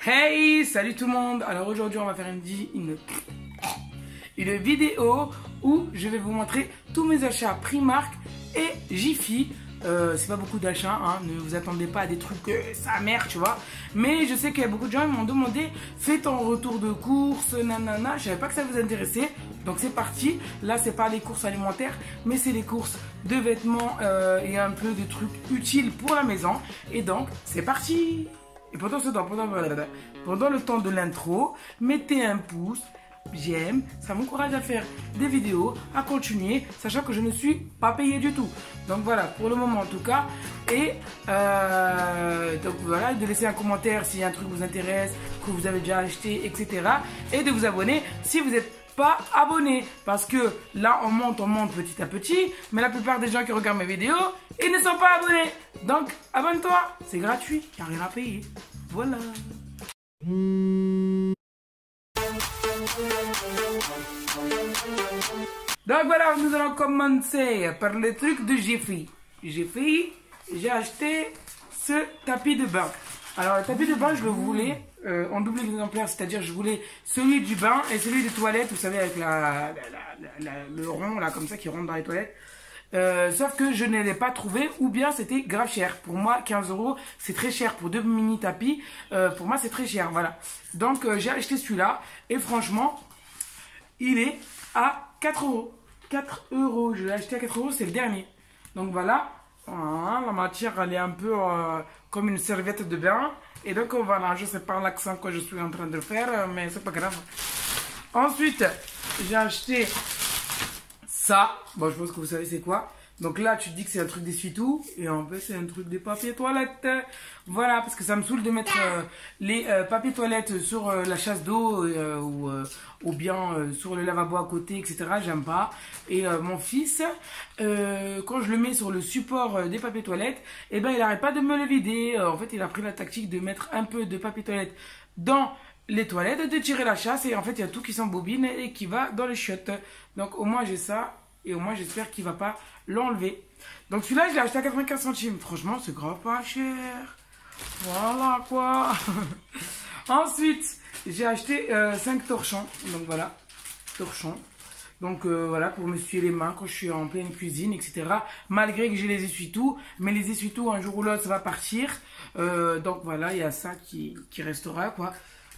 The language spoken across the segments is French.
Hey, salut tout le monde. Alors aujourd'hui on va faire une vidéo où je vais vous montrer tous mes achats Primark et Jiffy. C'est pas beaucoup d'achats, hein. Ne vous attendez pas à des trucs sa mère, tu vois. Mais je sais qu'il y a beaucoup de gens qui m'ont demandé fais ton retour de course, nanana. Je savais pas que ça vous intéressait. Donc c'est parti. Là c'est pas les courses alimentaires, mais c'est les courses de vêtements et un peu de trucs utiles pour la maison. Et donc c'est parti. Et pendant ce temps, pendant le temps de l'intro, mettez un pouce, j'aime, ça m'encourage à faire des vidéos, à continuer, sachant que je ne suis pas payé du tout. Donc voilà, pour le moment en tout cas. Et donc voilà, de laisser un commentaire si un truc vous intéresse, que vous avez déjà acheté, etc. Et de vous abonner si vous n'êtes pas abonné, parce que là on monte petit à petit, mais la plupart des gens qui regardent mes vidéos, ils ne sont pas abonnés. Donc abonne-toi, c'est gratuit, il n'y a rien à payer. Voilà. Donc voilà, nous allons commencer par le truc de Jiffy. J'ai acheté ce tapis de bain. Alors le tapis de bain, je le voulais en double exemplaire, c'est-à-dire je voulais celui du bain et celui des toilettes, vous savez, avec le rond là comme ça qui rentre dans les toilettes. Sauf que je ne l'ai pas trouvé, ou bien c'était grave cher. Pour moi 15 € c'est très cher pour deux mini tapis. Pour moi c'est très cher, voilà. Donc j'ai acheté celui-là et franchement il est à 4 €. 4 €, je l'ai acheté à 4 €, c'est le dernier. Donc voilà, la matière elle est un peu comme une serviette de bain. Et donc voilà, je sais pas l'accent que je suis en train de faire, mais c'est pas grave. Ensuite, j'ai acheté ça. Bon, je pense que vous savez c'est quoi. Donc là, tu te dis que c'est un truc d'essuie-tout. Et en fait, c'est un truc de papier toilette. Voilà, parce que ça me saoule de mettre les papiers toilettes sur la chasse d'eau ou bien sur le lavabo à côté, etc. J'aime pas. Et mon fils, quand je le mets sur le support des papiers toilettes, eh ben, il n'arrête pas de me le vider. En fait, il a pris la tactique de mettre un peu de papier toilette dans les toilettes, de tirer la chasse. Et en fait, il y a tout qui s'embobine et qui va dans les chiottes. Donc au moins, j'ai ça. Et au moins, j'espère qu'il va pas l'enlever. Donc celui-là, je l'ai acheté à 95 centimes. Franchement, c'est grave pas cher. Voilà quoi. Ensuite, j'ai acheté 5 torchons. Donc voilà, torchons. Donc voilà, pour m'essuyer les mains quand je suis en pleine cuisine, etc. Malgré que j'ai les essuie-tout. Mais les essuie-tout, un jour ou l'autre, ça va partir. Donc voilà, il y a ça qui restera quoi.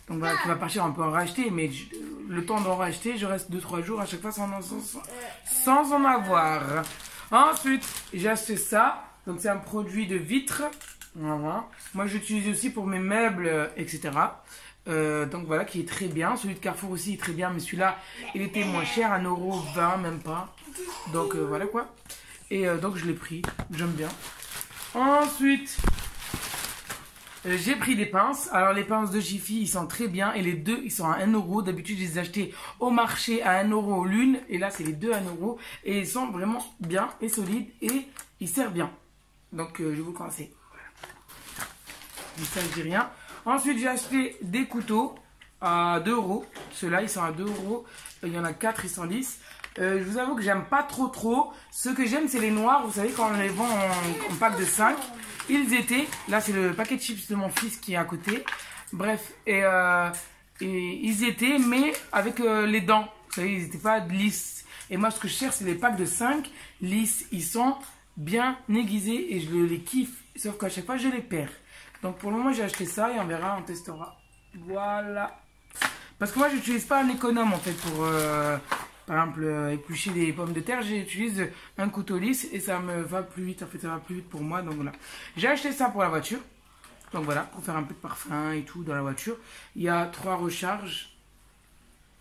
Donc voilà, qui va partir, on peut en racheter, mais le temps d'en racheter, je reste 2-3 jours à chaque fois sans en avoir. Ensuite, j'ai acheté ça. Donc c'est un produit de vitre. Voilà. Moi, j'utilise aussi pour mes meubles, etc. Donc voilà, qui est très bien. Celui de Carrefour aussi est très bien, mais celui-là, il était moins cher, 1,20 €, même pas. Donc voilà quoi. Et donc je l'ai pris, j'aime bien. Ensuite, j'ai pris des pinces. Alors les pinces de Jiffy, ils sont très bien. Et les deux, ils sont à 1 €. D'habitude, je les ai achetés au marché à 1 € l'une. Et là, c'est les deux à 1 €. Et ils sont vraiment bien et solides. Et ils servent bien. Donc, je vous le conseille. Ça, je dis rien. Ensuite, j'ai acheté des couteaux à 2 €. Ceux-là, ils sont à 2 €. Il y en a 4, ils sont lisses. Je vous avoue que j'aime pas trop. Ce que j'aime, c'est les noirs. Vous savez, quand on les vend en pack de 5. Ils étaient, là c'est le paquet de chips de mon fils qui est à côté. Bref, et ils étaient, mais avec les dents. Vous savez, ils n'étaient pas lisses. Et moi, ce que je cherche, c'est les packs de 5 lisses. Ils sont bien aiguisés et je les kiffe. Sauf qu'à chaque fois, je les perds. Donc pour le moment, j'ai acheté ça et on verra, on testera. Voilà. Parce que moi, j'utilise pas un économe en fait pour... par exemple, éplucher des pommes de terre, j'utilise un couteau lisse et ça me va plus vite. En fait, ça va plus vite pour moi. Donc voilà. J'ai acheté ça pour la voiture. Donc voilà, pour faire un peu de parfum et tout dans la voiture. Il y a 3 recharges.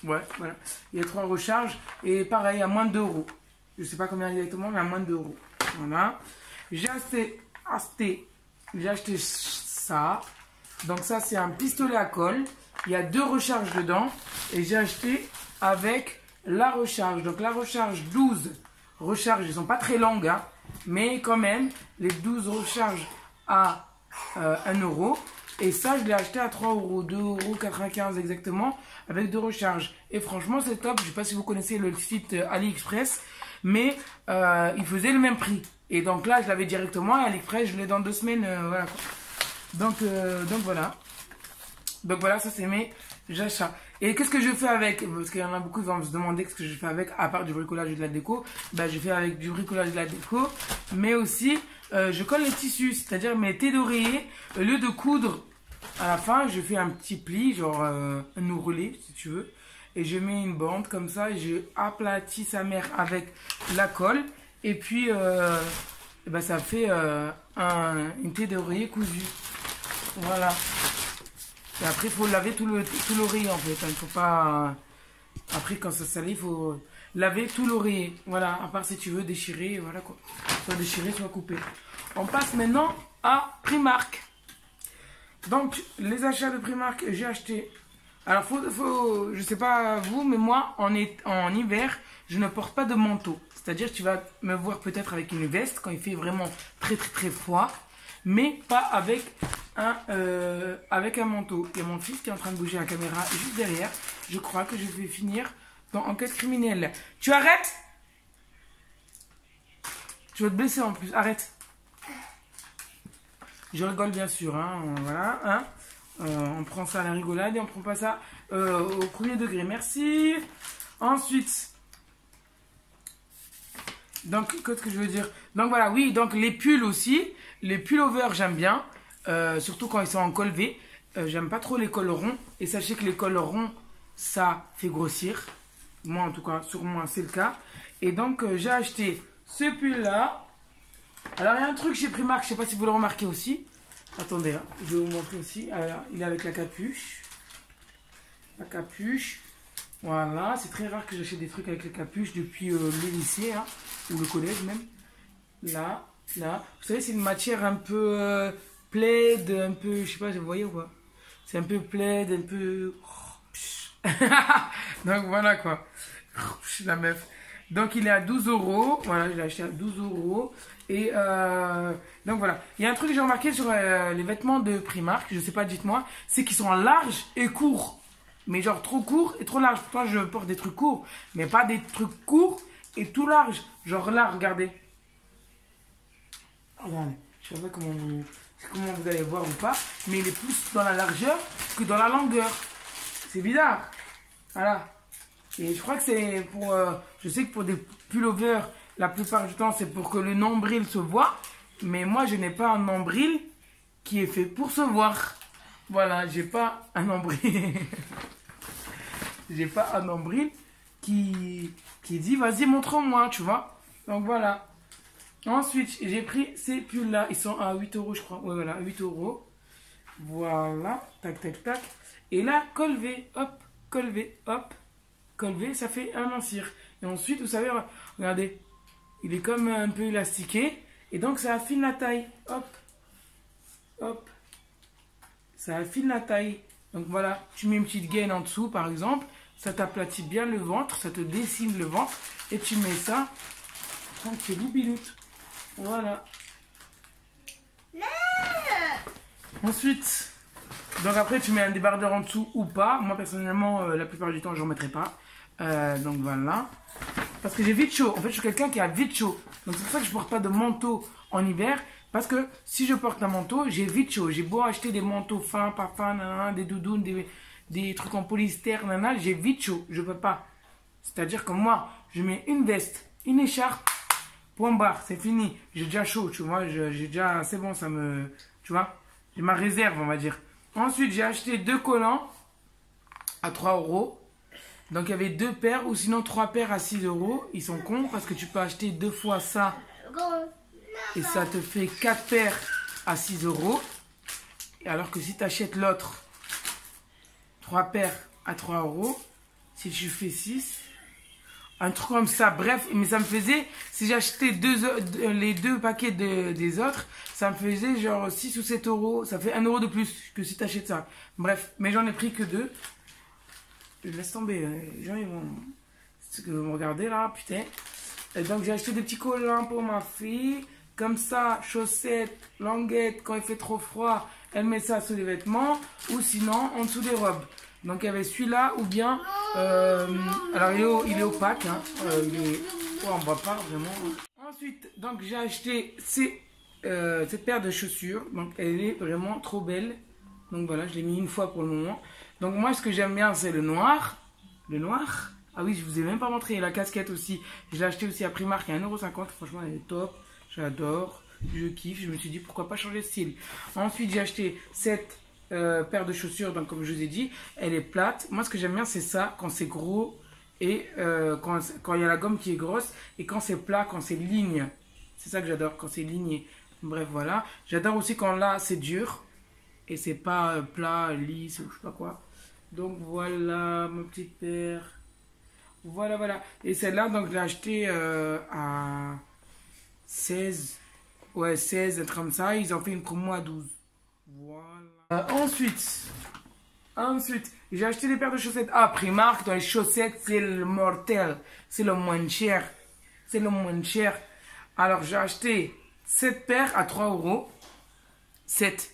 Ouais, voilà. Il y a 3 recharges. Et pareil, à moins de 2 €. Je sais pas combien exactement, mais à moins de 2 €. Voilà. J'ai acheté ça. Donc ça, c'est un pistolet à colle. Il y a 2 recharges dedans. Et j'ai acheté avec... la recharge, donc la recharge 12 recharges, ils sont pas très longues, hein, mais quand même, les 12 recharges à 1 €. Et ça, je l'ai acheté à 3 €, 2,95 € exactement, avec 2 recharges. Et franchement, c'est top. Je sais pas si vous connaissez le site AliExpress, mais il faisait le même prix. Et donc là, je l'avais directement à AliExpress, je l'ai dans 2 semaines, voilà. Donc voilà. Donc voilà, ça c'est mes achats. Et qu'est-ce que je fais avec? Parce qu'il y en a beaucoup qui vont me demander ce que je fais avec, à part du bricolage et de la déco. Ben, je fais avec du bricolage et de la déco. Mais aussi, je colle les tissus, c'est-à-dire mes thés d'oreiller. Au lieu de coudre à la fin, je fais un petit pli, genre un ourlet si tu veux. Et je mets une bande comme ça et je aplatis sa mère avec la colle. Et puis, ben, ça fait une thé d'oreiller cousue. Voilà. Et après, il faut laver tout l'oreiller en fait. Il ne faut pas. Après, quand ça salit, il faut laver tout l'oreiller. Voilà. À part si tu veux déchirer, voilà quoi. Soit déchirer, soit couper. On passe maintenant à Primark. Donc, les achats de Primark, j'ai acheté. Alors, je sais pas vous, mais moi, en hiver, je ne porte pas de manteau. C'est-à-dire, tu vas me voir peut-être avec une veste quand il fait vraiment très très très froid, mais pas avec un manteau. Il y a mon fils qui est en train de bouger la caméra juste derrière. Je crois que je vais finir dans Enquête criminelle. Tu arrêtes? Je vais te blesser en plus. Arrête. Je rigole bien sûr. Hein. Voilà. Hein. On prend ça à la rigolade et on prend pas ça au premier degré. Merci. Ensuite. Donc, qu'est-ce que je veux dire? Donc voilà, oui, donc les pulls aussi. Les pullovers, j'aime bien. Surtout quand ils sont en col V. J'aime pas trop les cols ronds. Et sachez que les cols ronds, ça fait grossir. Moi, en tout cas, sur moi, c'est le cas. Et donc, j'ai acheté ce pull-là. Alors, il y a un truc chez Primark, je sais pas si vous le remarquez aussi. Attendez, hein, je vais vous montrer aussi. Alors, il est avec la capuche. La capuche. Voilà, c'est très rare que j'achète des trucs avec les capuches depuis le lycée, hein, ou le collège même. Là. Vous savez, c'est une matière un peu plaid, un peu, je sais pas, vous voyez ou pas? C'est un peu plaid, un peu... Donc voilà quoi. La meuf. Donc il est à 12 €. Voilà, je l'ai acheté à 12 €. Et donc voilà. Il y a un truc que j'ai remarqué sur les vêtements de Primark, je sais pas, dites-moi, c'est qu'ils sont larges et courts. Mais genre trop courts et trop larges. Pourtant je porte des trucs courts, mais pas des trucs courts et tout large. Genre là, regardez. Regardez. Je sais pas comment vous allez voir ou pas, mais il est plus dans la largeur que dans la longueur. C'est bizarre. Voilà. Et je crois que c'est pour... je sais que pour des pullovers, la plupart du temps, c'est pour que le nombril se voit. Mais moi, je n'ai pas un nombril qui est fait pour se voir. Voilà, j'ai pas un nombril. J'ai pas un nombril qui dit, vas-y, montre-moi, tu vois. Donc voilà. Ensuite, j'ai pris ces pulls-là. Ils sont à 8 €, je crois. Ouais, voilà, 8 €. Voilà. Tac, tac, tac. Et là, col V, hop, col V, hop. Col V, ça fait un mancir. Et ensuite, vous savez, regardez, il est comme un peu élastiqué. Et donc, ça affine la taille. Hop, hop. Ça affine la taille. Donc voilà, tu mets une petite gaine en dessous, par exemple. Ça t'aplatit bien le ventre, ça te dessine le ventre. Et tu mets ça, tranquille, biloute. Voilà. Ensuite, donc après, tu mets un débardeur en dessous ou pas. Moi, personnellement, la plupart du temps, je n'en mettrai pas. Donc voilà. Parce que j'ai vite chaud. En fait, je suis quelqu'un qui a vite chaud. Donc c'est pour ça que je ne porte pas de manteau en hiver. Parce que si je porte un manteau, j'ai vite chaud. J'ai beau acheter des manteaux fins, pas fins, nanana, des doudounes, des trucs en polyester, nanana, j'ai vite chaud. Je ne peux pas. C'est-à-dire que moi, je mets une veste, une écharpe, point barre, c'est fini. J'ai déjà chaud, tu vois. J'ai déjà, c'est bon, ça me... Tu vois, j'ai ma réserve, on va dire. Ensuite, j'ai acheté 2 collants à 3 €. Donc, il y avait 2 paires ou sinon 3 paires à 6 €. Ils sont cons parce que tu peux acheter 2 fois ça et ça te fait 4 paires à 6 €. Et alors que si tu achètes l'autre, 3 paires à 3 €, si tu fais 6, un truc comme ça, bref, mais ça me faisait, si j'achetais les 2 paquets des autres, ça me faisait genre 6 ou 7 €, ça fait 1 € de plus que si tu achètes ça. Bref, mais j'en ai pris que 2. Je laisse tomber, les gens ils vont me regarder là, putain. Et donc j'ai acheté des petits collants pour ma fille, comme ça, chaussettes, languettes, quand il fait trop froid, elle met ça sous les vêtements, ou sinon en dessous des robes. Donc il y avait celui-là, ou bien, alors il est opaque, hein, on ne voit pas vraiment. Ensuite, donc j'ai acheté cette paire de chaussures, donc elle est vraiment trop belle. Donc voilà, je l'ai mis une fois pour le moment. Donc moi, ce que j'aime bien, c'est le noir. Le noir. Ah oui, je vous ai même pas montré. La casquette aussi. Je l'ai acheté aussi à Primark à 1,50 €. Franchement, elle est top. J'adore. Je kiffe. Je me suis dit, pourquoi pas changer de style. Ensuite, j'ai acheté cette paire de chaussures. Donc comme je vous ai dit, elle est plate. Moi, ce que j'aime bien, c'est ça, quand c'est gros. Et quand il y a la gomme qui est grosse. Et quand c'est plat, quand c'est ligne. C'est ça que j'adore, quand c'est ligné. Bref, voilà. J'adore aussi quand là, c'est dur. Et c'est pas plat, lisse ou je sais pas quoi. Donc voilà, ma petite paire. Voilà, voilà. Et celle-là, donc je l'ai achetée à 16. Ouais, 16, un truc comme ça. Ils ont fait une promo à 12. Voilà. Ensuite, j'ai acheté des paires de chaussettes à Primark. Dans les chaussettes, c'est le mortel. C'est le moins cher. C'est le moins cher. Alors, j'ai acheté cette paire à 3 €. 7.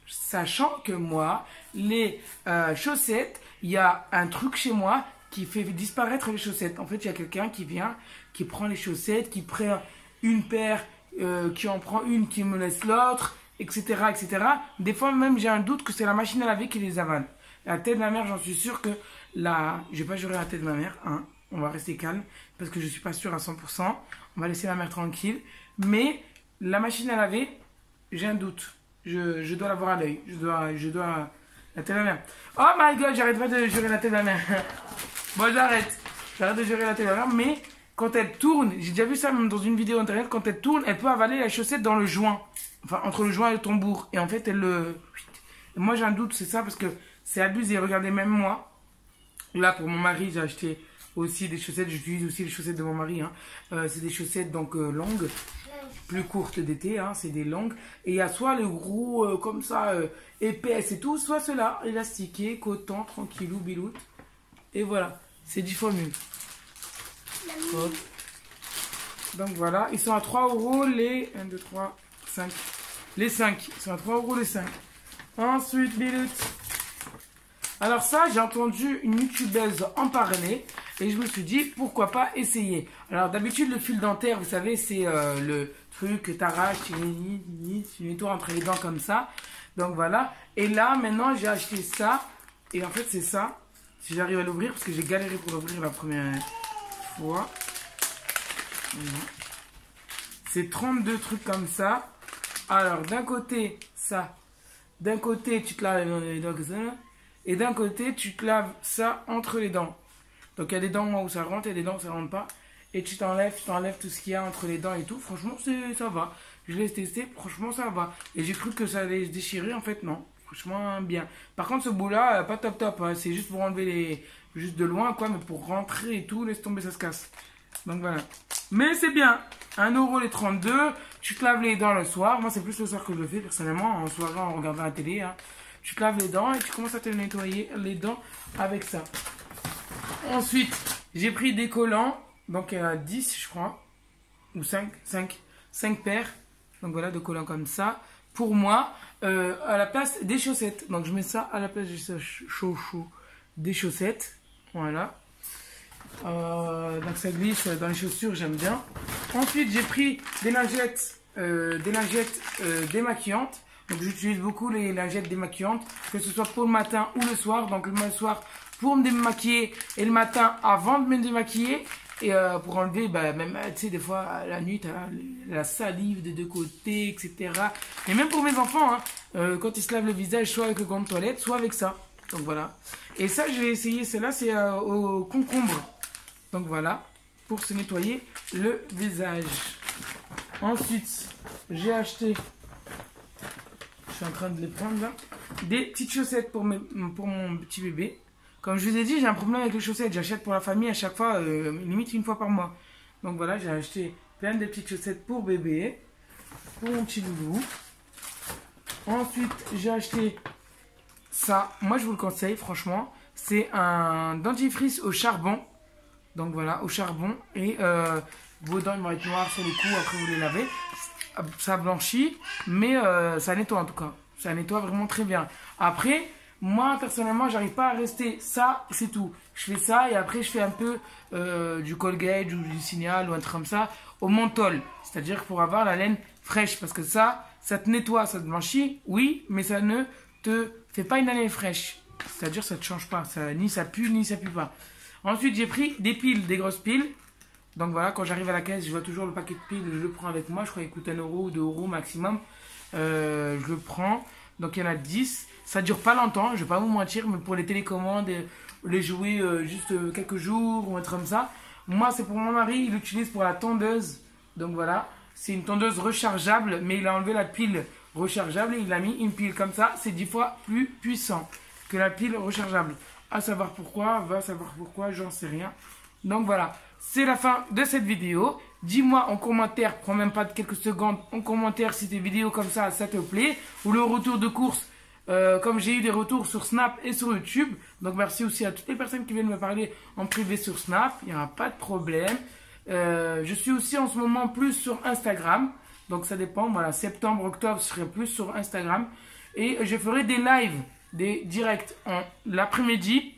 Sachant que moi, les chaussettes, il y a un truc chez moi qui fait disparaître les chaussettes. En fait, il y a quelqu'un qui vient, qui prend les chaussettes, qui prend une paire, qui en prend une, qui me laisse l'autre, etc., etc. Des fois même, j'ai un doute que c'est la machine à laver qui les avale. La tête de ma mère, j'en suis sûr que je vais pas jurer la tête de ma mère, hein. On va rester calme parce que je suis pas sûr à 100%. On va laisser ma mère tranquille. Mais la machine à laver, j'ai un doute. Je dois la voir à l'œil. Je dois la tête de ma mère. Oh my god, j'arrête pas de jurer la tête de ma mère. Bon, j'arrête. J'arrête de jurer la tête de ma mère. Mais quand elle tourne, j'ai déjà vu ça même dans une vidéo internet, quand elle tourne, elle peut avaler la chaussette dans le joint. Enfin, entre le joint et le tambour. Et en fait, elle le... Moi, j'ai un doute, c'est ça, parce que c'est abusé. Regardez, même moi, là, pour mon mari, j'ai acheté aussi des chaussettes. J'utilise aussi les chaussettes de mon mari. Hein. C'est des chaussettes donc longues, plus courtes d'été. Hein, c'est des longues. Et il y a soit les gros comme ça, épaisses et tout, soit ceux-là, élastiqués, coton, tranquillou, biloute. Et voilà, c'est 10 fois mieux. Hop. Donc voilà, ils sont à 3 € les 1, 2, 3, 5. Les 5, ils sont à 3 € les 5. Ensuite, biloute. Alors ça, j'ai entendu une youtubeuse en parler et je me suis dit, pourquoi pas essayer. Alors d'habitude, le fil dentaire, vous savez, c'est le truc que t'arraches, tu nettoies entre les dents comme ça. Donc voilà. Et là, maintenant, j'ai acheté ça. Et en fait, c'est ça. Si j'arrive à l'ouvrir, parce que j'ai galéré pour l'ouvrir la première fois. C'est 32 trucs comme ça. Alors, d'un côté, ça. D'un côté, tu te laves les dents comme ça. Et d'un côté, tu te laves ça entre les dents. Donc, il y a des dents où ça rentre et des dents où ça rentre pas. Et tu t'enlèves tout ce qu'il y a entre les dents et tout. Franchement, ça va. Je l'ai testé, franchement, ça va. Et j'ai cru que ça allait se déchirer. En fait, non. Franchement, bien. Par contre, ce bout-là, pas top top. Hein. C'est juste pour enlever les... Juste de loin, quoi. Mais pour rentrer et tout, laisse tomber, ça se casse. Donc, voilà. Mais c'est bien. 1 € les 32. Tu te laves les dents le soir. Moi, c'est plus le soir que je le fais, personnellement. En soirée, en regardant la télé, hein. Tu te laves les dents et tu commences à te nettoyer les dents avec ça. Ensuite, j'ai pris des collants. Donc, il y en a 10, je crois. Ou 5 paires. Donc, voilà, de collants comme ça. Pour moi, à la place des chaussettes. Donc, je mets ça à la place des chaussettes. Voilà. Donc, ça glisse dans les chaussures, j'aime bien. Ensuite, j'ai pris des lingettes démaquillantes. Donc j'utilise beaucoup les lingettes démaquillantes, que ce soit pour le matin ou le soir. Donc le soir pour me démaquiller et le matin avant de me démaquiller. Et pour enlever, même, tu sais, des fois, la nuit, tu as la salive des deux côtés, etc. Et même pour mes enfants, hein, quand ils se lavent le visage, soit avec le gant de toilette, soit avec ça. Donc voilà. Et ça, j'ai essayé, celle-là, c'est au concombre. Donc voilà, pour se nettoyer le visage. Ensuite, j'ai acheté... Je suis en train de les prendre là. Des petites chaussettes pour mon petit bébé. Comme je vous ai dit, j'ai un problème avec les chaussettes. J'achète pour la famille à chaque fois, limite une fois par mois. Donc voilà, j'ai acheté plein de petites chaussettes pour bébé. Pour mon petit loulou. Ensuite, j'ai acheté ça. Moi, je vous le conseille, franchement. C'est un dentifrice au charbon. Donc voilà, au charbon. Et vos dents vont être noires sur le cou après vous les lavez. Ça blanchit, mais ça nettoie en tout cas. Ça nettoie vraiment très bien. Après, moi personnellement, j'arrive pas à rester ça, c'est tout. Je fais ça et après je fais un peu du Colgate ou du Signal ou un truc comme ça au menthol. C'est-à-dire pour avoir la laine fraîche. Parce que ça ça te nettoie, ça te blanchit, oui, mais ça ne te fait pas une haleine fraîche. C'est-à-dire ça ne te change pas, ni ça pue, ni ça pue pas. Ensuite, j'ai pris des piles, des grosses piles. Donc voilà, quand j'arrive à la caisse, je vois toujours le paquet de piles, je le prends avec moi. Je crois qu'il coûte 1 euro ou 2 euros maximum. Je le prends. Donc il y en a 10. Ça dure pas longtemps, je vais pas vous mentir, mais pour les télécommandes, les jouer juste quelques jours ou un truc comme ça. Moi, c'est pour mon mari, il l'utilise pour la tondeuse. Donc voilà, c'est une tondeuse rechargeable, mais il a enlevé la pile rechargeable et il a mis une pile comme ça. C'est 10 fois plus puissant que la pile rechargeable. À savoir pourquoi, va savoir pourquoi, j'en sais rien. Donc voilà, c'est la fin de cette vidéo. Dis-moi en commentaire, prends même pas quelques secondes en commentaire si tes vidéos comme ça te plaît. Ou le retour de course, comme j'ai eu des retours sur Snap et sur YouTube. Donc merci aussi à toutes les personnes qui viennent me parler en privé sur Snap. Il n'y aura pas de problème. Je suis aussi en ce moment plus sur Instagram. Donc ça dépend, voilà, septembre, octobre, je serai plus sur Instagram. Et je ferai des lives, des directs en l'après-midi.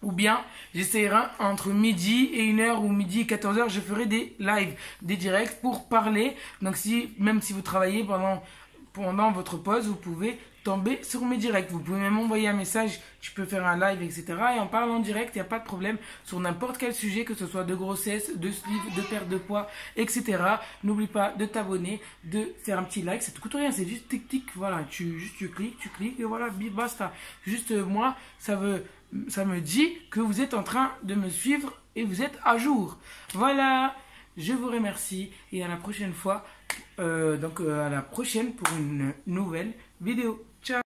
Ou bien j'essaierai entre midi et 1h ou midi et 14h, je ferai des lives, des directs pour parler. Donc même si vous travaillez pendant votre pause, vous pouvez tomber sur mes directs. Vous pouvez même m'envoyer un message, je peux faire un live, etc. Et en parlant en direct, il n'y a pas de problème sur n'importe quel sujet, que ce soit de grossesse, de sleeve, de perte de poids, etc. N'oublie pas de t'abonner, de faire un petit like. Ça te coûte rien, c'est juste tic-tic. Voilà, tu cliques et voilà, basta. Juste moi, ça me dit que vous êtes en train de me suivre et vous êtes à jour. Voilà, je vous remercie et à la prochaine fois. À la prochaine pour une nouvelle vidéo. Ciao.